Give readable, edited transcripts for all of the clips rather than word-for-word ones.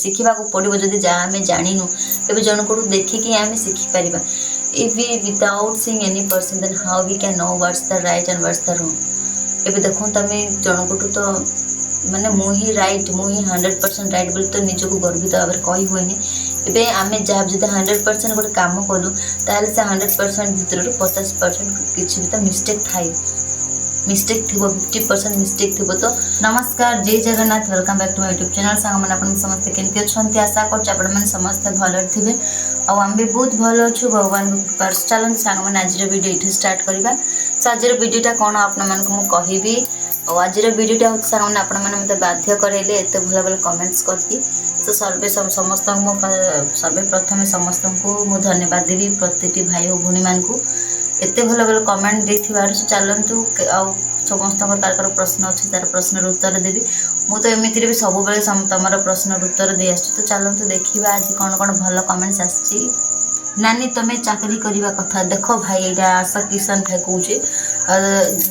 शिखा को पड़ो जदि जहाँ आम जानू तेज जन को देखिकी आम शिखिपर if we without seeing any person then how we can know what's the right and what's the wrong. एबे देखो तुम जन को तो माने मुझे राइट मुझे 100% राइट बोली तो निजक गर्वित भाव में कही हुए एबे आम जहाँ जब 100% गोटे कम कलु ताल से 100% भितर 50% किसी भी तो मिस्टेक थाए मिस्टेक थी 50% मिस्टेक थी। तो नमस्कार जय Jagannath welcome back to my YouTube channel सांग मैंने समस्ते केमती अच्छा आशा कर समस्ते भल थे आम भी बहुत भल अच्छु भगवान कृपा। चलते सांग मैंने आज वीडियो ये स्टार्ट करवा। सो आज वीडियोटा कौन आपको कहबी और आज वीडियोटा हूँ सांग मैंने आपने बाध्य कराइले एत भल भल कमेंट्स करके। तो समस्त सर्वप्रथम समस्त को धन्यवाद देवी प्रति भाई और भौणी मान एत भल भल कमेंट दे चलतु समस्त प्रश्न अच्छे तार प्रश्न उत्तर देवी मुझे एमती भी सब तुम प्रश्न उत्तर दे आस। तो चलतु देखा आज कौन कौन भल कमेंट्स आसी। नानी तुम्हें चाकरी करने कथा देख भाई यहाँ आशा किसान भाई कहे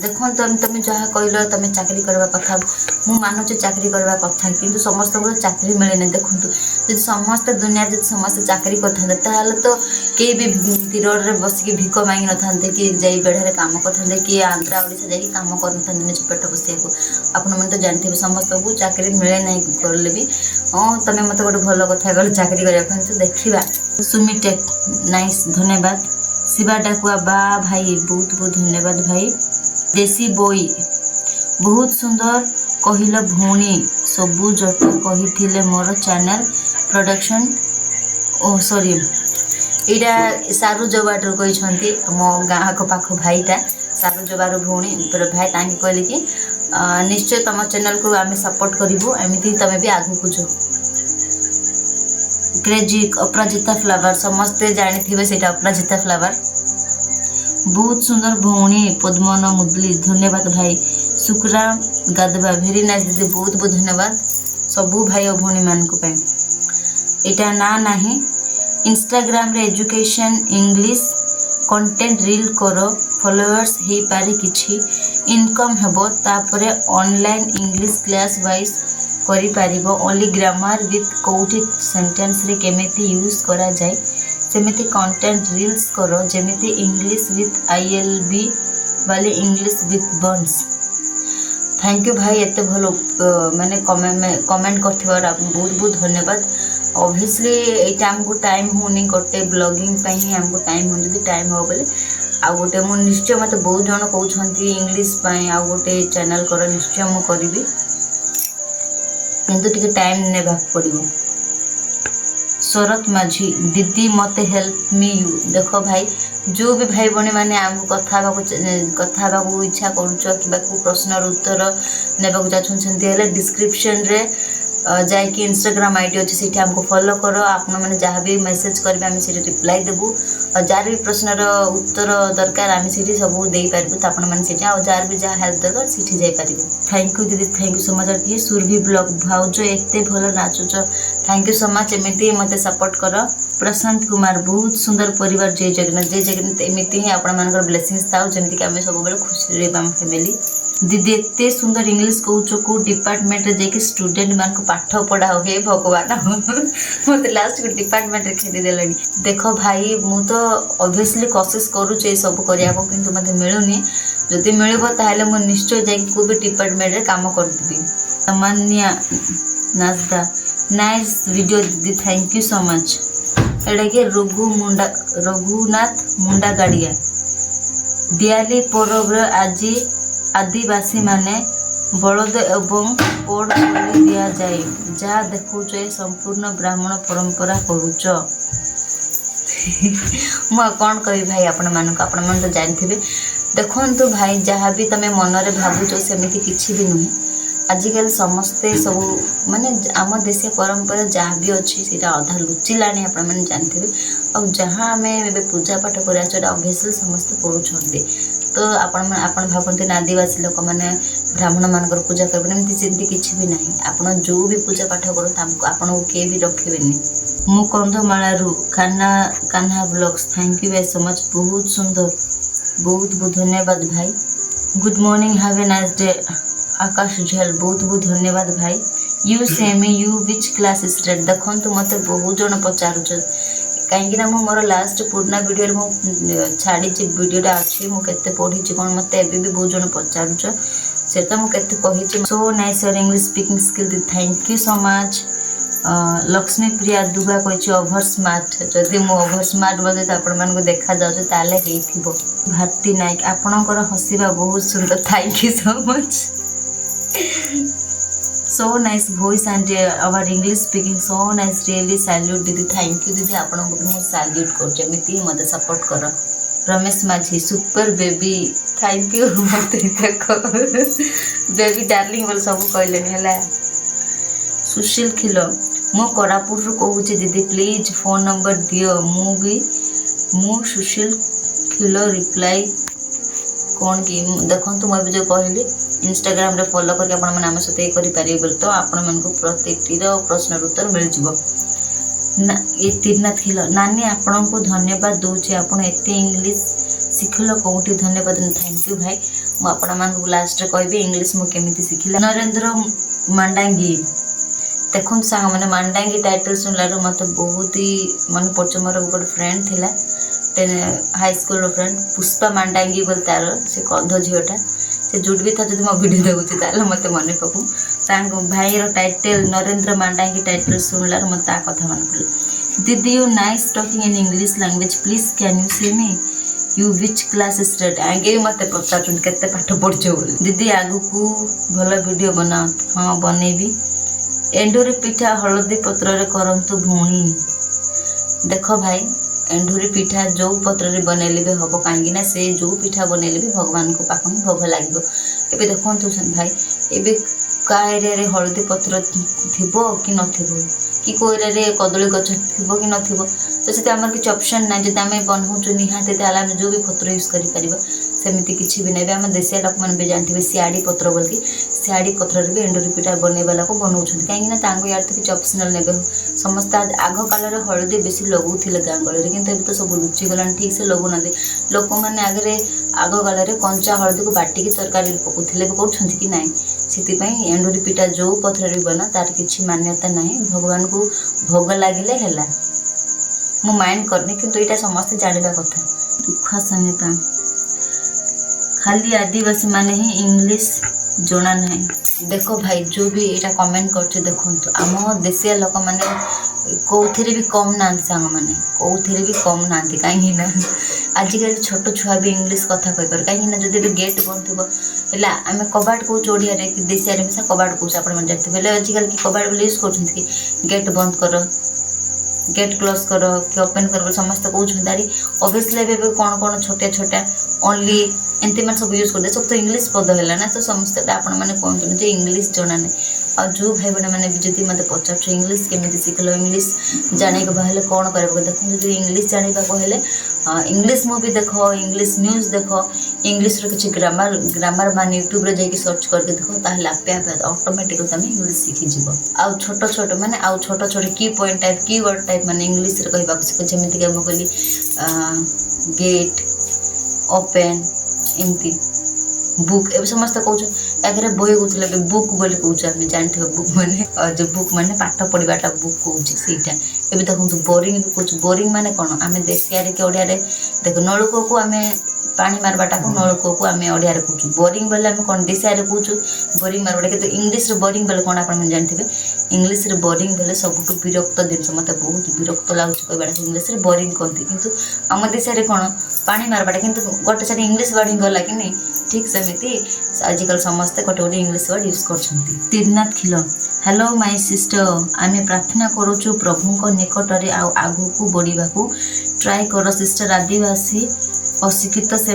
देखो तुम जहाँ कहल तुम चाकरी करने कथा मुझे मानुचे चाकरी करने कथा कि समस्त को चाकरी मिले ना। देखो जो समस्त दुनिया जो समस्त चाकरी करते तो कई भी तीर में बसिक भिक मांगी न था कि जाई बेढ़े काम करते कि आंध्रा ओडिशा जाकि कम कर निज पेट बसिया आपण मैंने तो जानते समस्त को चाकरी मिले ना करले भी। हाँ तुम मत गोटे भल कथा कल चाकरी करने तो देखा सुमी टेक नाइस धन्यवाद। शिवा डाकुआ बा भाई बहुत बहुत धन्यवाद भाई। देसी बोई बहुत सुंदर कहल भौणी सबू जट कही मोर चैनल प्रोडक्शन ओ सॉरी यहाँ सारू जबाटर कहते मो गाँ को पाख भाईटा सारू जबार भौणी भाई ताकि कहले कि निश्चय तुम चैनल को आम सपोर्ट करूँ एमती तुम भी आगू जो क्रेजी अपराजिता फ्लावर समस्ते जानी से अपराजिता फ्लावर बहुत सुंदर भौणी पद्मन मुदली धन्यवाद भाई। शुक्रा गादवा भेरी नाइस दीदी बहुत बहुत धन्यवाद सबू भाई और भौणी मान यहाँ ना नहीं इंस्टाग्राम रे एजुकेशन इंग्लिश कंटेंट रील कर फॉलोअर्स हो पारे किछि इनकम हेबो तापरे ऑनलाइन इंग्लिश क्लास वाइज करि पारिबो ओनली ग्रामर विथ कोठी सेंटेंस रे केमिति यूज करा जाय सेमिति कंटेंट रील्स करो जेमिति इंग्लिश विथ ILB वाले English with Burns. Thank you भाई एत भल माने कमेंट कर बहुत बहुत धन्यवाद। ऑब्वियसली यहाँ आमको टाइम होनी गोटे ब्लॉगिंग ही आमको टाइम हो जब टाइम हो बोले आ गोटे मु निश्चय मत बहुत जन कहते इंग्लिश आ गोटे चैनल कर निश्चय मु करी किंतु टिके टाइम ने पड़ो। शरत माझी दीदी मते हेल्प मी यू देख भाई जो भी भाई भौणी मैंने आम कथा इच्छा कर प्रश्न उत्तर ने चाहते डिस्क्रिप्शन रे जाकि इंस्टाग्राम आईडी अच्छे से हमको फॉलो करो आपण मैंने जहाँ भी मेसेज करेंगे आम से रिप्लाई देबू और जार भी प्रश्नर उत्तर दरकार आम से सब दे पारू तो आपण मैंने जार भी जहाँ हेल्प दरकार सीठी जापर। थैंक यू दीदी थैंक यू सो मच। ये सुरभि ब्लॉग भाउज एत भल नाचुच थैंक यू सो मच एमती मत सपोर्ट कर। प्रशांत कुमार बहुत सुंदर परिवार जय जगन्नाथ एमती ही आपण ब्लेसिंग्स था जमीक आम सब खुशी रहा फैमिली। दीदी एत सुंदर इंग्लिश कौच को डिपार्टमेंट रे जाकि स्टूडेंट मान को पाठ पढ़ा हो हे भगवान मत लास्ट को डिपार्टमेंट रे खेदी देलनी। देखो भाई मु तो ऑब्वियसली कोशिश करूचे सब करिया को किंतु मते मिलुनी जदि मिलबो ताहले मु निश्चय जाकि को भी डिपार्टमेंट रे काम कर देबी। सामान्य नाजदा नाइस वीडियो दीदी थैंक यू सो मच। एडा के रघुनाथ मुंडा गाड़िया दियाली पर्व आज आदिवासी माने बलद एवं पोड़ बलि दिया जाए जहाँ देखुच संपूर्ण ब्राह्मण परंपरा करुच मु कौन कही भाई आपण मन तो जानते देखु भाई जहाँ भी तुम मन में भावुच सेमती किसी भी नुहे आजिकल समस्ते सब माने आम देशीय परंपरा जहाँ भी अच्छी से अधा लुचिला आपण मैंने जानते और जहाँ आम पूजा पाठ कर ऑब्वियसली समस्ते करुँच तो आपण भावते आदिवासी लोक मैंने ब्राह्मण मान पूजा करेंगे किसी भी ना आप जो भी पूजा पाठ करते आपन को किए भी रखेनि। मु कंधमालू Kanha blogs thank you so much बहुत सुंदर बहुत बहुत धन्यवाद भाई। Good morning have a nice day Akash झेल बहुत बहुत धन्यवाद भाई। You semi you which class student देखो मत बहुत जन पचार कहीं मोर लास्ट पुराना वीडियो मु छाड़ी वीडियोटा अच्छी मुझे पढ़ी कौन मत भी बहुत जन पचारुच से तो मुझे कही so nice your English speaking skill thank you so much Lakshmi Priya दुबा कही ओभर स्मार्ट जदि मु ओभर स्मार्ट बोलते तो आपण देखा जाऊँ भारती नायक आपणकर हसवा बहुत सुंदर thank you so much so nice voice and our English speaking so nice really salute दीदी थैंक यू दीदी आपण को सैल्यूट कर एमती मत सपोर्ट कर रमेश माझी सुपर बेबी थैंक यू मत देख बेबी डार्लिंग बोल सब कहले है सुशील खिल मु कोरापुट रु कहूँ दीदी प्लीज फोन नंबर दियो मु सुशील खिल रिप्लाई कौन कि देखो मुझे जो कहली इंस्टाग्राम रे फॉलो करके आपण मन आम सहित ये करेंगे बोल तो आपण मन को प्रत्येक प्रश्न उत्तर मिल जाव ना ये तीरनाथ खिल नानी आपण को धन्यवाद दूचे आपण एते इंग्लिश शिखल कौटी धन्यवाद थैंक यू भाई मुझे लास्ट कहबी इंग्लिश मु केमिति शिखिला नरेंद्र मांडांगी देखो सांग मैंने मांडांगी टाइटल सुनलार मत बहुत ही मन पड़े मोर गोटे फ्रेंड थिला हाई स्कूल फ्रेंड पुष्पा मांडांगी बोल तार से कंध झीटा से जुट भी था जो मो वीडियो देखुची मत मन पकू भाई टाइटल नरेंद्र मांडांगी टाइटल सुनलार मत कथा मन पड़े दीदी you nice talking in English language please can you say me you which class student आगे भी मत पचार केते पाठ पढ़छ बोली दीदी आगु को भल वीडियो बनाओ हाँ बनैबी एंडूरी पिठा हलदी पत्र रे करंतु भूणी देख भाई एंडूरी पिठा जो पत्र रे बनैले भी हम कहीं से जो पिठा बनैले भी भगवान को पाख में भोग लगे एबे देखो भाई एबे का एरिया रे हलदी पत्र थिबो कि नथिबो कि को एरिया रे कदली गछ थिबो कि नथिबो तो से आमर किसी ऑप्शन ना जब आम बनाऊँ निहाती आम जो भी पत्र यूज कर सेमती किसी भी नहीं आम देशिया लोक मैंने भी जानते सियाड़ी पत्र बोल सियाड़ी पत्र भी एंडूरी पिठा बनैवाला को बनाऊँ कहीं यार तो किसी ऑप्शनल ने समस्त आग काल हलदी बेसी लगुले गाँ गहली कि तो सब लुचिगला ठीक से लगुना लोक मैंने आगे आग काल कंचा हलदी को बाटिकी तरकारी पकाउले पकाउं कि ना से एंडूरी पिठा जो पत्र भी बना तार किसी मान्यता ना भगवान को भोग लगे है मु माइंड करनी किंतु यहाँ समस्ते जानवा कथा दुख समेता खाली आदिवासी माने ही इंग्लिश जना ना देखो भाई जो भी यहाँ कमेंट कर देखो आम देशिया लोक मैंने कौथे भी कम ना सांग मैंने कौथे भी कम ना कहीं आजिकल छोट छुआ भी इंग्लिश कथा कहीपर कहीं जब गेट बंद थी आम कबाट कौच ओडिया देशिया मिसा कबाट कौच आप जानते आजिकल कि कबाट यूज कर गेट बंद कर गेट क्लोज कर कि ओपन कर समस्त कहते ओबियसली कौन कौन छोटे छोटा ओनली एमती मैंने सब यूज करते सब तो इंग्लिश पद है ना तो समस्त आपण मैंने कहते इंग्लिश जना ना आ जो भाई बहन मैंने भी मत पचार इंग्लिश केमी शिखल इंग्लिश जाने हेल्ले कौन कर देखो जो इंग्लिश जाना हेल्ले इंग्लिश मूवी देख इंग्लिश न्यूज देख इंग्लिश किसी ग्रामर मान यूट्यूब रे जाके सर्च करके देख ताहले आपे आपे ऑटोमेटिकली तुम इंग्लिश शिखिजिव आउ छोट छोट माने आउ छोट छोट की पॉइंट टाइप की वर्ड टाइप माने इंग्लिश रे कहबा को जेमिति के हम कहली गेट ओपन एमती बुक ए समस्त कहूँ आगे बही कहते बुक बोली कहूँ जानते बुक मैंने जो बुक मैंने पाठ पढ़ाटा बुक कहूँ सहीटा ए देखो बोरिंग भी कहूँ बोरिंग माने कौन आम देशिया कि ओडिया देख नलकूप को आम पानी मारवाटा को नलकूप को आम ओडिया कहूँ बोरिंग बोले आम कौन देशिया कहूँ बोरिंग मारवाटा कि इंग्लिश बोरिंग बोले कौन आप जानते इंग्लिश बोरिंग बोले सबुठ विरक्त जिन मत बहुत विरक्त लगुच कहवाटा इंग्लिश बोरिंग कहते कि आम देशिया कौन पानी मारवाटा कि गोटे सारी इंग्लिश वर्ड गला कि नहीं ठीक सेमती आजिकल समस्ते गोटे गोटे इंग्लिश वर्ड यूज कर तीरनाथ खिल हेलो माय सिस्टर आम प्रार्थना करुचु प्रभु निकटरे आगु को बढ़ा ट्राए कर सिस्टर आदिवासी अशिक्षित से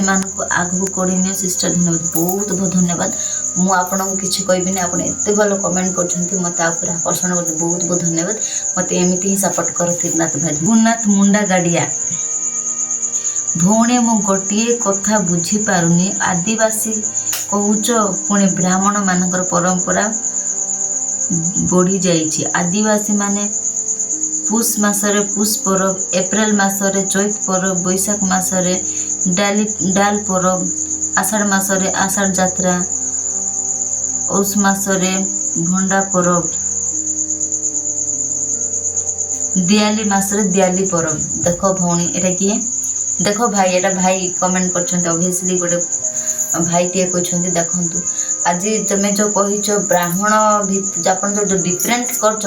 आगू कड़े सिस्टर धन्यवाद बहुत बहुत धन्यवाद मु आपन को किसी कहबी आप एत भल कमेंट कर मत आकर्षण करते बहुत बहुत धन्यवाद मत एमती ही सपोर्ट कर तीरनाथ भाई गुरुनाथ मुंडा गाड़िया भौणे मु गोटे कथा बुझी पारुनी आदिवासी कहूच पुणी ब्राह्मण मानकर परंपरा बढ़ी जाइए आदिवासी माने पुष मासरे पुष परब एप्रिल मासरे चैत परब बैशाख मासरे डाल परब आषाढ़ मासरे आषाढ़ जात्रा औष मासरे भंडा परब दिवाली मासरे दिवाली परब देख भौणी एटा किए देख भाई एटा भाई कमेंट करछन्ते ऑब्वियसली गोटे भाई टे कहछन्ते देखंतु आज तुम जो कहिछ ब्राह्मण आपण जो डिफरेंस करछ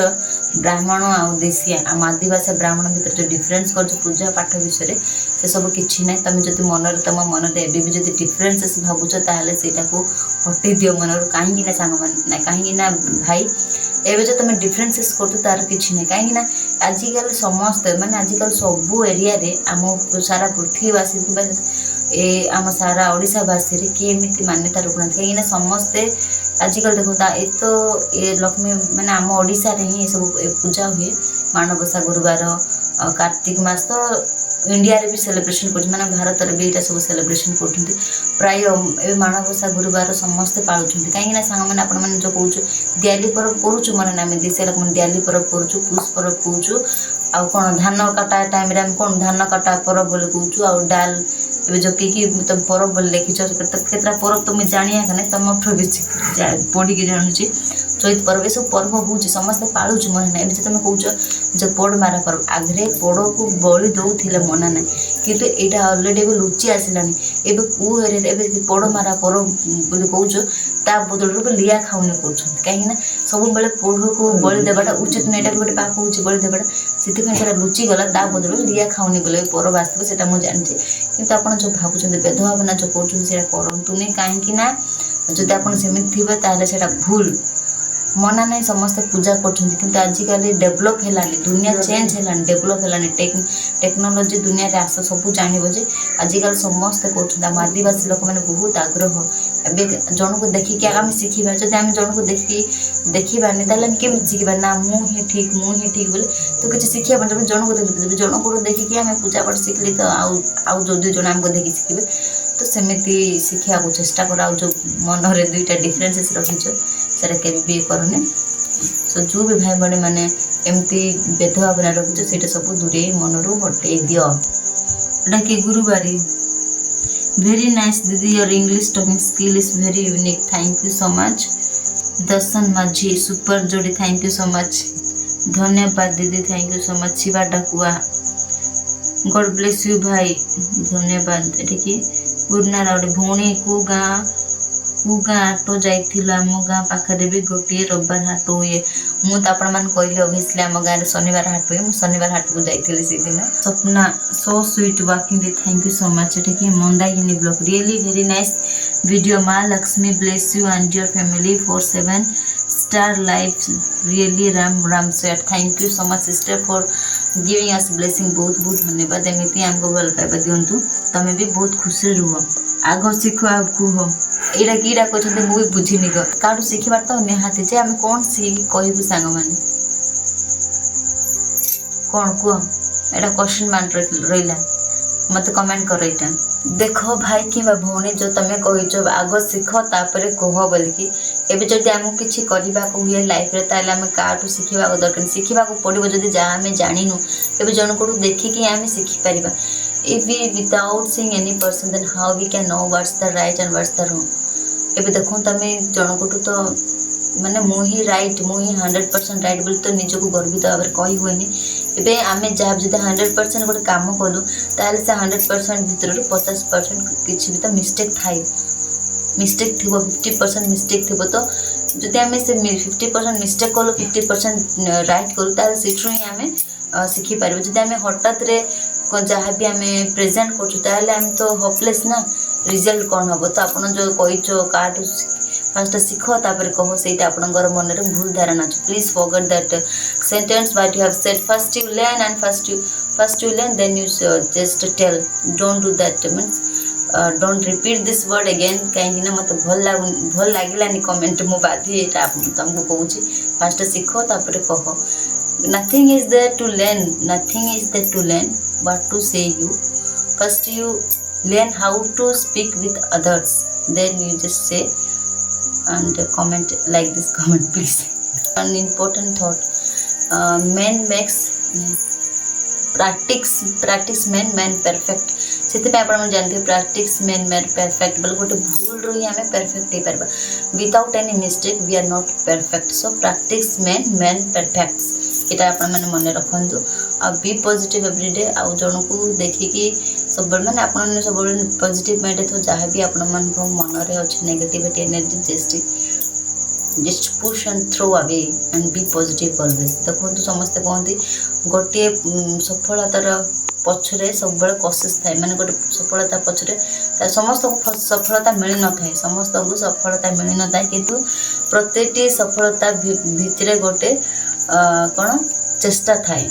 ब्राह्मण आ देशिया आम आदिवासी ब्राह्मण भीतर जो डिफरेंस करछ पूजा पाठ विषय से सब किछि नै तुम जदि मनरे तुम मनरे एबे भी जदि डिफरेंसेस भाबुछ ताहले सेटा को हटि दियो मनर काहेकि ना सांग मान ना काहेकि ना भाई एबे जो तुम डिफरेंसेस करछ तार किछि नै काहेकि ना आजिकल समस्त माने आजिकल सबु एरिया रे आम सारा पृथ्वीवासी ए आम सारा ओडिशावासी रे केमिति मान्यता रखुना कहीं समस्ते आजिकल देखो ए तो ये लक्ष्मी माने आम ओडिशा रे ही सब पूजा हुए माणबसा गुरुवार कार्तिक मास तो इंडिया रे भी सेलिब्रेशन कर माने भारत रे भी एटा सब सेलिब्रेशन करथुंती प्राय ए माणबसा गुरुवार समस्ते पाळुछुंती कहीं ना सांग माने आपण माने जो कहूछु दिवाली पर्व करूछु माने नामे देशे लोक माने दिवाली पर्व करूछु पुष पर्व कहूछु आ कोन धान काटा टाइम रे हम कोन धान काटा पर्व बोले कहूछु आ डाल ए जो की तुम पर्व बोले लिखिछ केतरा पर्व तुम जानिया कने तुम बेसी पढ़ी के जानुची चैत पर्व ये सब पर्व हूँ समस्ते पालुच मना ना एमती तुम कौच जो पोड़ मारा पर्व आगे पोड़ को बलि दौले मना ना कितु यहाँ अलरेडी ए लुचि आसलानी एवं कुहरे पोड़ मारा पर्व बोली कौच ता बदल लिया खाऊनी कौन कहीं सब बेले पोड़ को बलि देवाटा उचित ना यहाँ गोटे पाप हो बलि देवाटा से लुचि गला ता बदल लिया खाऊनी बोले पर्व आसो से मुझे जानी कि आप जो भावुं भेदभावना जो करूँ कहीं जदि आप से भूल मना नहीं समस्त पूजा कर आजिकल डेभलप है दुनिया चेंज है डेभलप है टेक्नोलोजी दुनिया रे आस सब जान जे आजिकल समस्ते कर आदिवासी लोक मैंने बहुत आग्रह एवं जन को देखिक आम शिखा जब आम जन को देखिबानी ताले केमी शिखा ना मुझे ठीक बोले तो किसी शिखा जब जन को देख जन को देखिक आम पूजा पाठ शिखली तो आउ जो दुई जन आमको देखिए शिखे तो सेमती शिखा को चेष्टा कर जो मन में दुईटा डिफरेन्सेस रखीच से भी करने सो जो भी भाई बड़े मैंने एमती भेदभाव रखीच से सब दूरे मन रू हटे दिटा कि गुरुवारी वेरी नाइस दीदी your English talking skill is very unique thank you so much Darshan Majhi super जोड़ी थैंक यू सो मच धन्यवाद दीदी thank you so much Shiva Dakua God bless you भाई धन्यवाद ये पुरना राउडी भौणी को गाँ हाट जाइल आम गाँ पाखे भी गोटे रविवार हाट हुए मुझे आपण मैंने कहली ऑब्वियसली आम गाँव शनिवार हाट हुए मुझे शनिवार हाट को जाइली से दिन Sapna so sweet walking day thank you so much ये Mandakini blog really very nice video माँ Lakshmi bless you and your family 47 star life really राम sweet thank you so much sister for giving us blessing बहुत बहुत धन्यवाद एमती आमको भल पाइबा दिंतु तुम भी बहुत खुशी रुह आग शिख आ कुह यहाँ कीटा कहते मुझे बुझीनी काठू शिखबार तो निहाती जे आम कौन कहबू सांग मैंने कौन कह यहाँ क्वेश्चन मार्क रहा मत कमेंट कर यहाँ देख भाई कि भौणी जो तुम कह आग शिख तापर कह बोलिकी एवं जब आमको किसी करने हुए लाइफ रे ताले आम काठू शिखा दरकार शिखा पड़ो जब जहाँ आम जानू एवं जन को देखिकी आम शिखिपर if we without seeing any person then how we can know what's the right and what's the wrong एबे देखो तमे जनकटू तो माने मुही राइट मुही 100% राइट बोली तो निज को गर्वित भाव कही हुए एबे आमे जब जब 100% गोटे काम कलु ताले से 100% भितर 50% किछि भी तो मिस्टेक थाई मिस्टेक थी 50% मिस्टेक थी तो जदि आमे से 50% मिस्टेक कलु 50% राइट कलु ताले सेठु ही आमे शिखि पारबो जदि आमे हठात रे जहाँ भी आम प्रेजेंट कर तो होपलेस ना रिजल्ट कौन हम तो आप जो कहीचो काटू फास्ट शिख तापर कह से आपंकर मन में भूल धारणा अच्छे please forget that sentence what you have said first you learn and first you learn then you just tell don't do that means don't repeat this word again कहीं मत भल लगे कमेंट मु बाधी तुमको कहूँ फास्ट शिख तापर कह nothing is there to learn what to say you first you learn how to speak with others then you just say and comment like this comment please an important thought man makes practice man perfect से जानते practice man perfect बोले गोटे भूल रही आम perfect हो पार without any mistake we are not perfect so practice man perfect এটা ଆପଣମାନେ ମନେ ରଖନ୍ତୁ। ଆଉ ବି ପଜିଟିଭ୍ ଏଭ୍ରିଡେ। ଆଉ ଜଣକୁ ଦେଖିକି ସବୁବେଳେ ମାନେ ଆପଣମାନେ ସବୁବେଳେ ପଜିଟିଭ୍ ମାଇଣ୍ଡରେ ଥାଉ। ଯାହା ବି ଆପଣମାନଙ୍କ ମନରେ ଅଛି negativity energy just push and throw away and be positive always। ଦେଖନ୍ତୁ ସମସ୍ତେ କୁହନ୍ତି ଗୋଟିଏ ସଫଳତାର ପଛରେ ସବୁବେଳେ କୋସିସ୍ ଥାଏ, ମାନେ ଗୋଟେ ସଫଳତା ପଛରେ ସମସ୍ତଙ୍କୁ ସଫଳତା ମିଳିନଥାଏ, ସମସ୍ତଙ୍କୁ ସଫଳତା ମିଳିନଥାଏ, କିନ୍ତୁ ପ୍ରତ୍ୟେକଟି ସଫଳତା ଭିତରେ ଗୋଟେ କ'ଣ ଚେଷ୍ଟା ଥାଏ।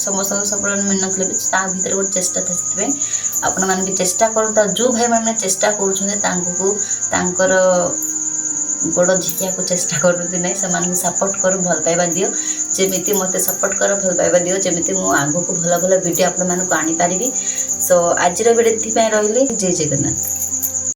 ସମସ୍ତଙ୍କୁ ସଫଳତା ମିଳିନଥିଲେ ବି ତା ଭିତରେ ଗୋଟେ ଚେଷ୍ଟା ଥାଏ। ସେଥିପାଇଁ ଆପଣମାନେ ବି ଚେଷ୍ଟା କରନ୍ତୁ। ଯେଉଁ ଭାଇମାନେ ଚେଷ୍ଟା କରୁଛନ୍ତି ତାଙ୍କର ଗୋଡ଼ ଝିକିବାକୁ ଚେଷ୍ଟା କରନ୍ତୁ ନାହିଁ, ସେମାନଙ୍କୁ ସପୋର୍ଟ କର, ଭଲ ପାଇବା ଦିଅ। ଯେମିତି ମୋତେ ସପୋର୍ଟ କର, ଭଲ ପାଇବା ଦିଅ, ଯେମିତି ମୁଁ ଆଗକୁ ଭଲ ଭଲ ଭିଡ଼ିଓ ଆପଣମାନଙ୍କୁ ଆଣିପାରିବି। ସୋ ଆଜିର ଭିଡ଼ିଓ ଏଥିପାଇଁ ରହିଲି। ଜୟ ଜଗନ୍ନାଥ।